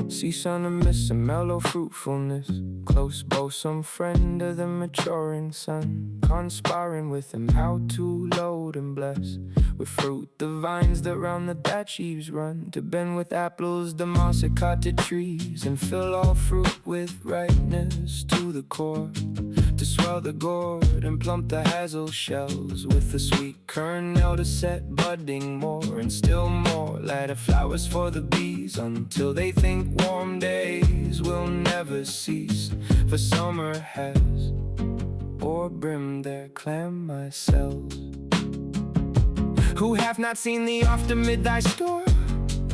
See sun and mist and mellow fruitfulness, close bosom friend of the maturing sun, conspiring with him how to load and bless with fruit the vines that round the thatch eaves run, to bend with apples the mossy cottage trees, and fill all fruit with ripeness to the core, to swell the gourd and plump the hazel shells with the sweet kernel to set budding more, and still more lighter flowers for the bees, until they think warm days will never cease, for summer has o'erbrimmed their clam cells. Who have not seen thee oft amid thy store?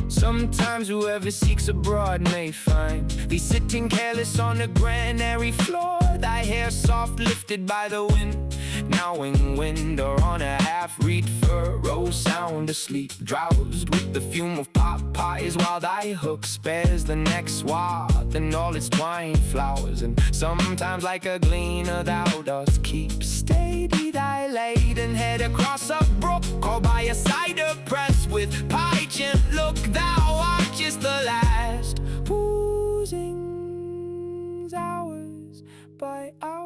Sometimes whoever seeks abroad may find thee sitting careless on the granary floor, thy hair soft lifted by the wind, nowing wind, or on a half-reed furrow sound asleep, drowsed with the fume of pot pies, while thy hook spares the neck swath and all its twine flowers. And sometimes like a gleaner thou dost keep steady thy laden head across a brook, or by a cider press with pigeon look thou watchest the last oozings hours by hours.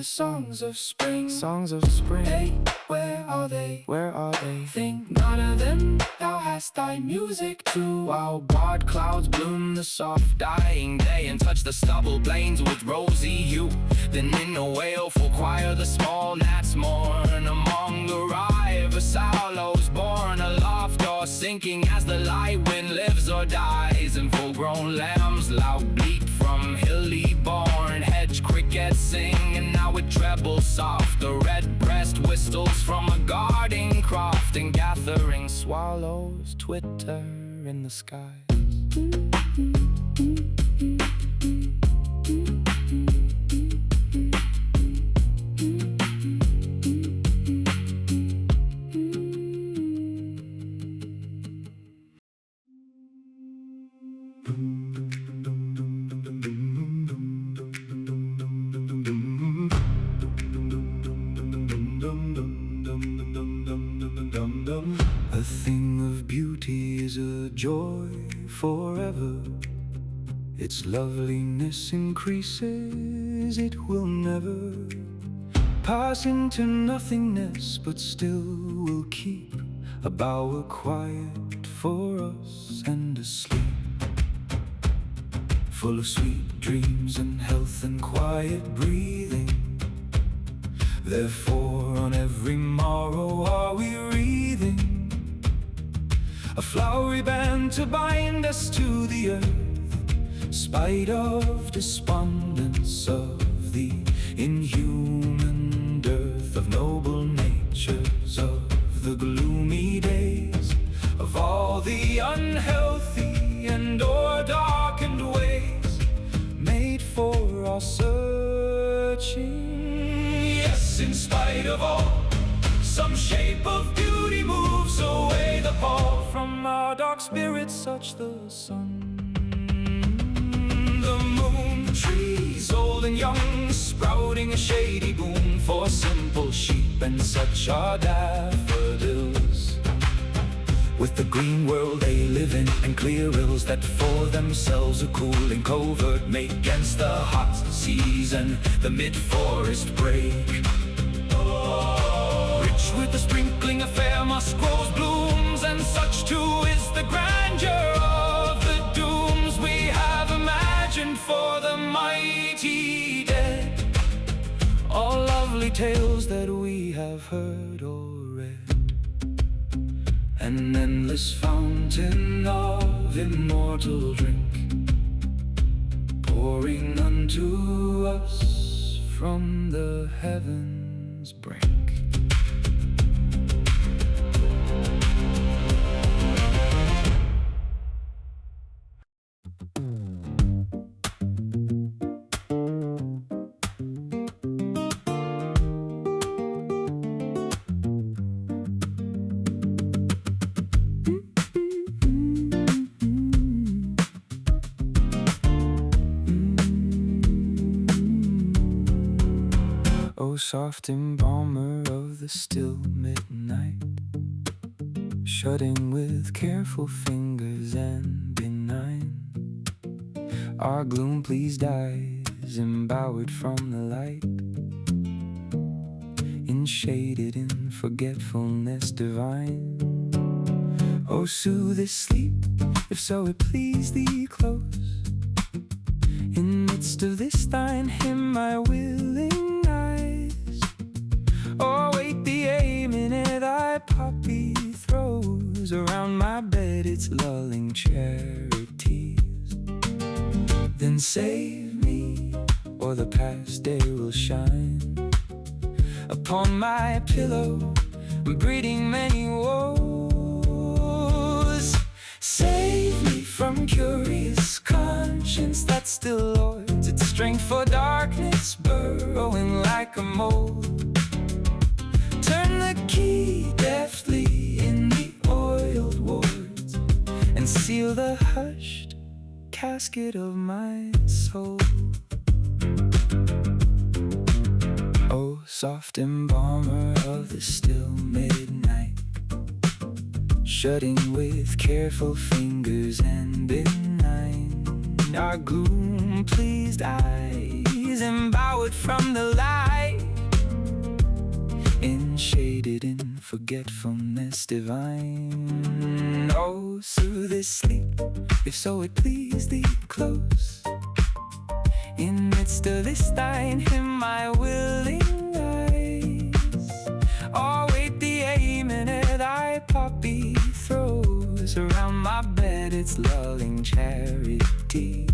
Songs of spring, songs of spring. Hey, where are they? Where are they? Think not of them. Thou hast thy music too. While broad clouds bloom the soft dying day, and touch the stubble plains with rosy hue. Then in a wailful choir the small gnats mourn among the rivers sallows born aloft or sinking, as the light wind lives or dies, and full-grown lambs loud bleat from hilly born. Hedge crickets sing, and now with treble soft the red breast whistles from a guarding croft, and gathering swallows twitter in the skies. A thing of beauty is a joy forever. Its loveliness increases, it will never pass into nothingness, but still will keep a bower quiet for us and asleep, full of sweet dreams and health and quiet breathing. Therefore on every morrow are we wreathing a flowery band to bind us to the earth, spite of despondence of the inhuman dearth of noble natures, of the gloomy days, of all the unhealthy and o'er-darkened ways, made for our searching. Yes, in spite of all, some shape of beauty moves away the pall from our dark spirits, such the sun, the moon, trees old and young, sprouting a shady boom for simple sheep, and such are daffodils, with the green world they live in, and clear rills that for themselves a cooling covert make against the hot seas and the mid-forest break. Rich with the sprinkling of fair musk rose blooms, and such too is the grandeur of the dooms we have imagined for the mighty dead. All lovely tales that we have heard or read, an endless fountain of immortal drink, pouring unto us from the heavens' brink. Oh, soft embalmer of the still midnight, shutting with careful fingers and benign, our gloom-pleased eyes embowered from the light, enshaded in forgetfulness divine. Oh, soothe this sleep, if so it please thee close, in midst of this thine hymn, my willing eyes. Oh, wait the aim in it, thy poppy throws around my bed its lulling charities. Then save me, or the past day will shine upon my pillow, breeding many woes. Save me from curious conscience that still lords its strength for darkness, burrowing like a mole. Turn the key deftly in the oiled wards, and seal the hushed casket of my soul. Oh, soft embalmer of the still midnight, shutting with careful fingers and benign, our gloom-pleased eyes embowered from the light, enshaded in forgetfulness divine. Oh, through this sleep, if so it please thee close, in midst of this thine hymn, my willing eyes. Oh, wait the aim in it, thy poppy throws around my bed its lulling charities.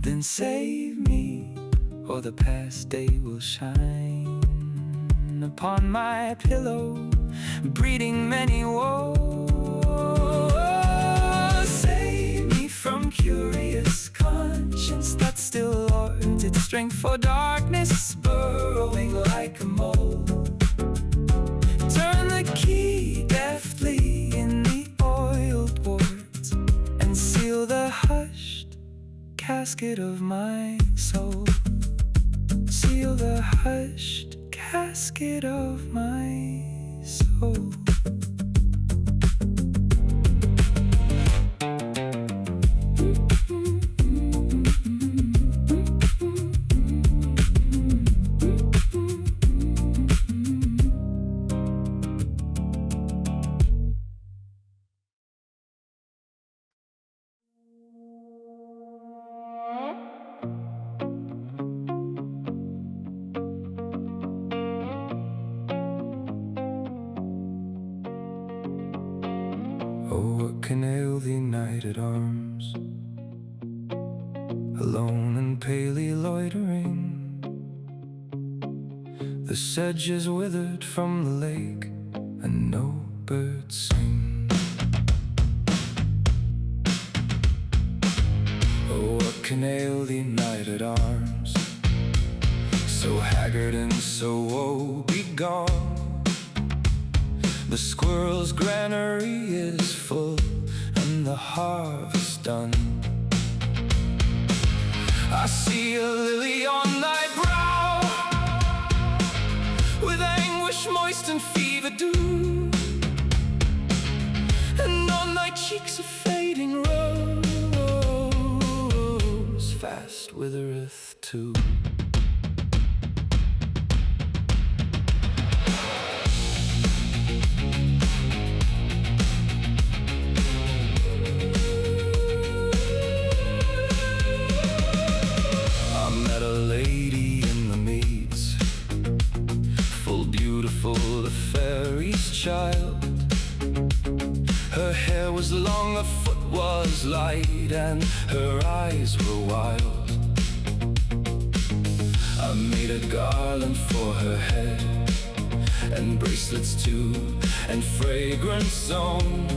Then save me, or the past day will shine upon my pillow, breeding many woes. Save me from curious conscience that still lords its strength for darkness, burrowing like a mole. Turn the key deftly in the oiled boards, and seal the hushed casket of my soul. Seal the hushed casket of my soul. Oh, what can ail thee, knight at arms, alone and palely loitering? The sedge is withered from the lake, and no birds sing. Oh, what can ail thee, knight at arms, so haggard and so woe-begone? The squirrel's granary is full, and the harvest done. I see a lily on thy brow, with anguish moist and fever dew, and on thy cheeks a fading rose fast withereth too. The fairy's child, her hair was long, her foot was light, and her eyes were wild. I made a garland for her head, and bracelets too, and fragrance on.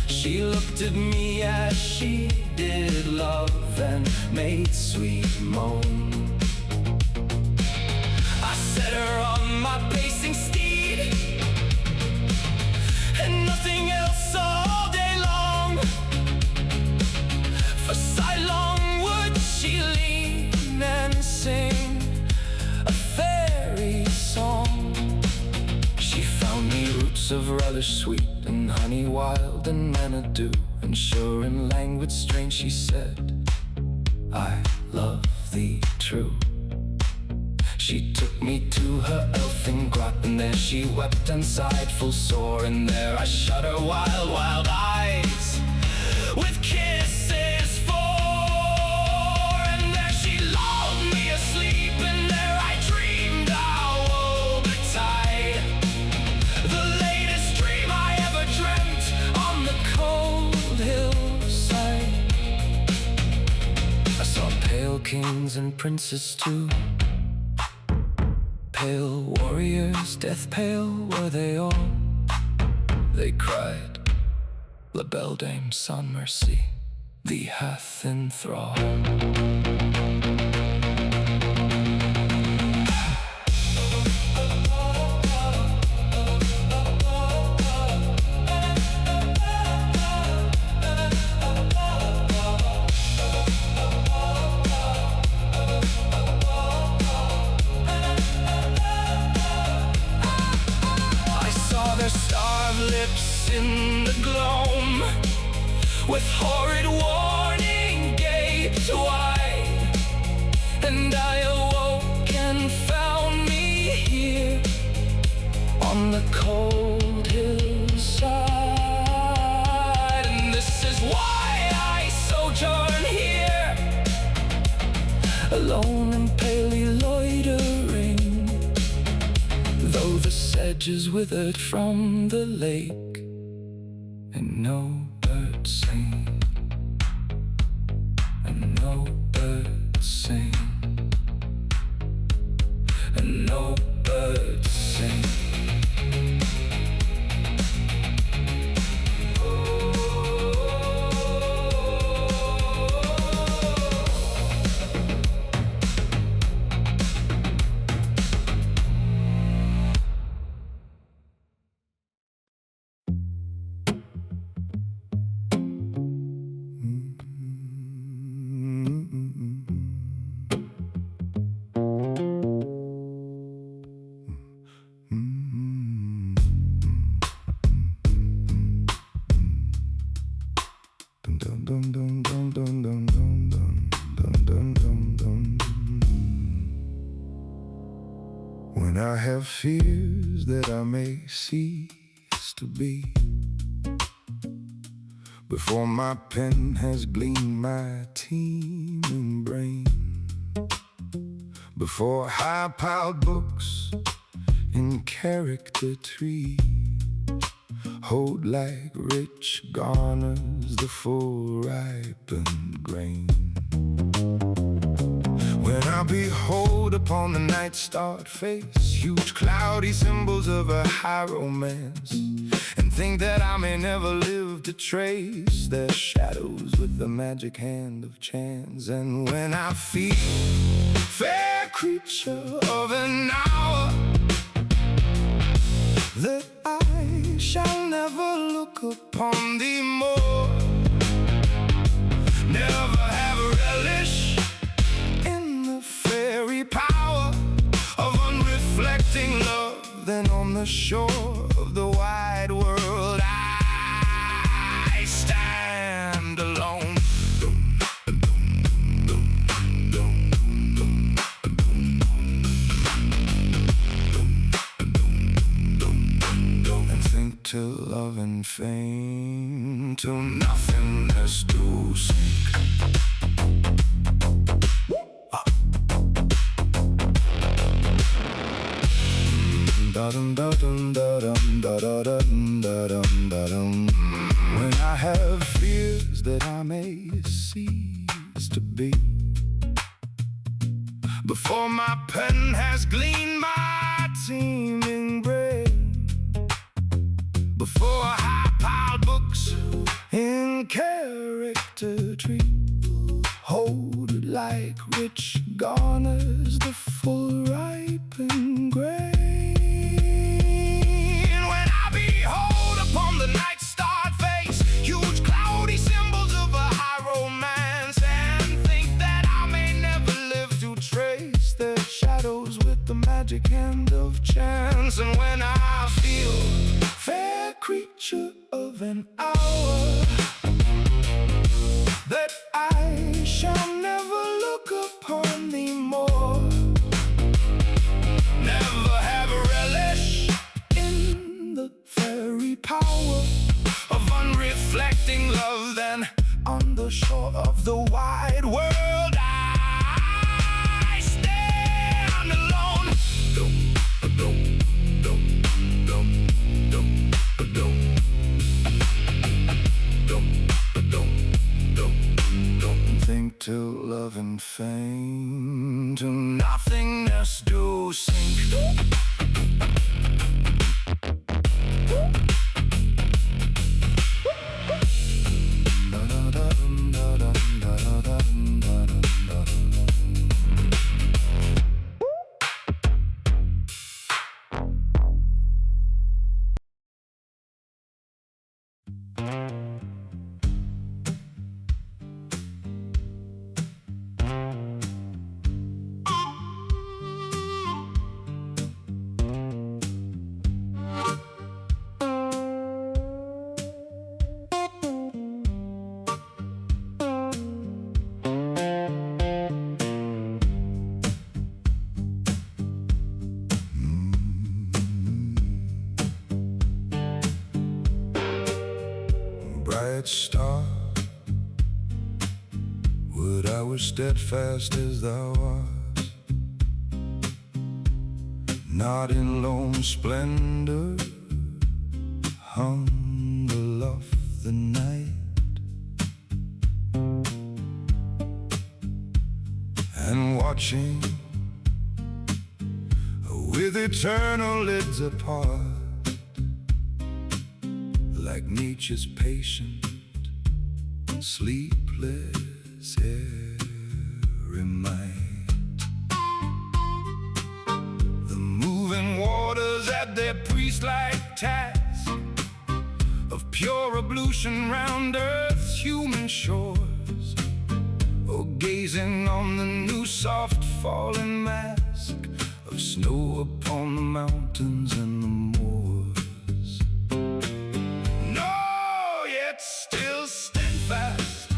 She looked at me as she did love, and made sweet moan. I set her on my pacing steed, and nothing else all day long. For sidelong would she lean and sing a notes of relish sweet and honey wild and manna dew. And sure in language strange she said, I love thee true. She took me to her elfin grot, and there she wept and sighed full sore. And there I shut her wild, wild eyes with kisses for. And there she lulled me asleep, and there I dreamed our woe betide. The latest dream I ever dreamt on the cold hillside. I saw pale kings and princes too, pale warriors, death pale were they all. They cried, La Belle Dame, sans Merci, thee hath in thrall. Their starved lips in the gloam, with horrid warning gaped wide. And I awoke and found me here on the cold hillside. And this is why I sojourn here, alone and palely loitering, though the sedge is withered from the lake, and no birds sing, and no birds sing, and no birds sing. When I have fears that I may cease to be, before my pen has gleaned my teeming brain, before high-piled books in character tree hold like rich garners the full ripened grain. When I behold upon the night starred face huge cloudy symbols of a high romance, and think that I may never live to trace their shadows with the magic hand of chance. And when I feel, fair creature of an hour, that I shall never look upon thee more, never have a relish in the fairy power of unreflecting love, then on the shore of the wide world I stand alone. And think to love and fame, to nothingness to sink. When I have fears that I may cease to be, before my pen has gleaned my teeming brain, before high-piled books in character tree hold like rich garners the full ripened grain. When I behold upon the night starred face huge cloudy symbols of a high romance, and think that I may never live to trace their shadows with the magic hand of chance. And when I feel fair and faint to nothingness do sink. Bright star, would I were steadfast as thou art, not in lone splendor, hung aloft the night, and watching with eternal lids apart, like nature's patient, sleepless airy might. The moving waters at their priest-like task of pure ablution round earth's human shores, or gazing on the new soft falling mask of snow upon the mountains and the moors. Still steadfast,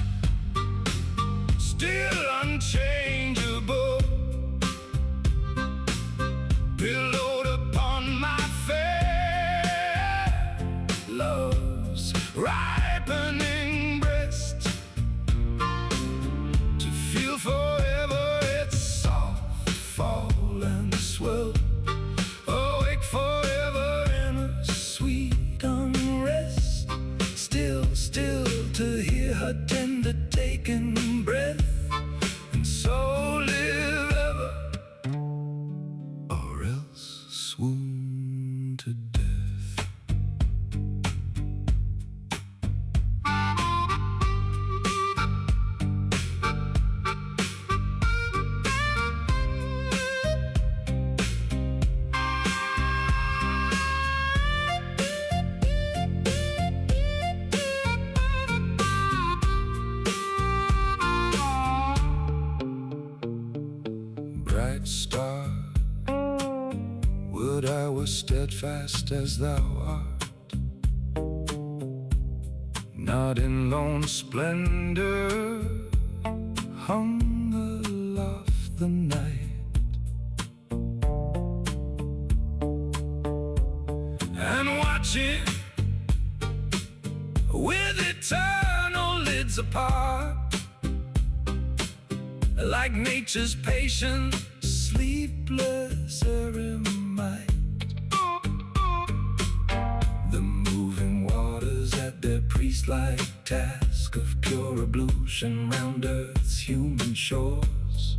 still unchangeable, pillowed upon my fair love's ripening breast, to feel forever its soft fall and swell, awake forever in a sweet unrest, still to hear her tender taking breath, and so live ever, or else swoon to death. Bright star, would I were steadfast as thou art, not in lone splendor, hung aloft the night, and watching with eternal lids apart, like nature's patient, sleepless airy might. The moving waters at their priest-like task of pure ablution round earth's human shores,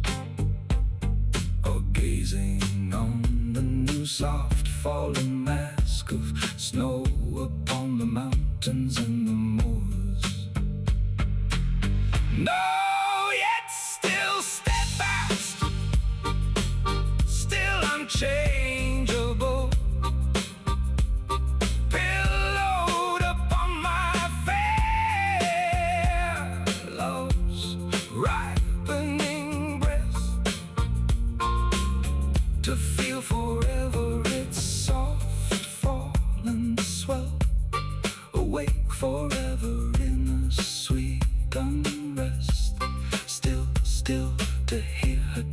or gazing on the new soft fallen mask of snow upon the mountains and the moors. No! Unchangeable, pillowed upon my fair love's ripening breast, to feel forever its soft fall and swell, awake forever in a sweet unrest, still to hear her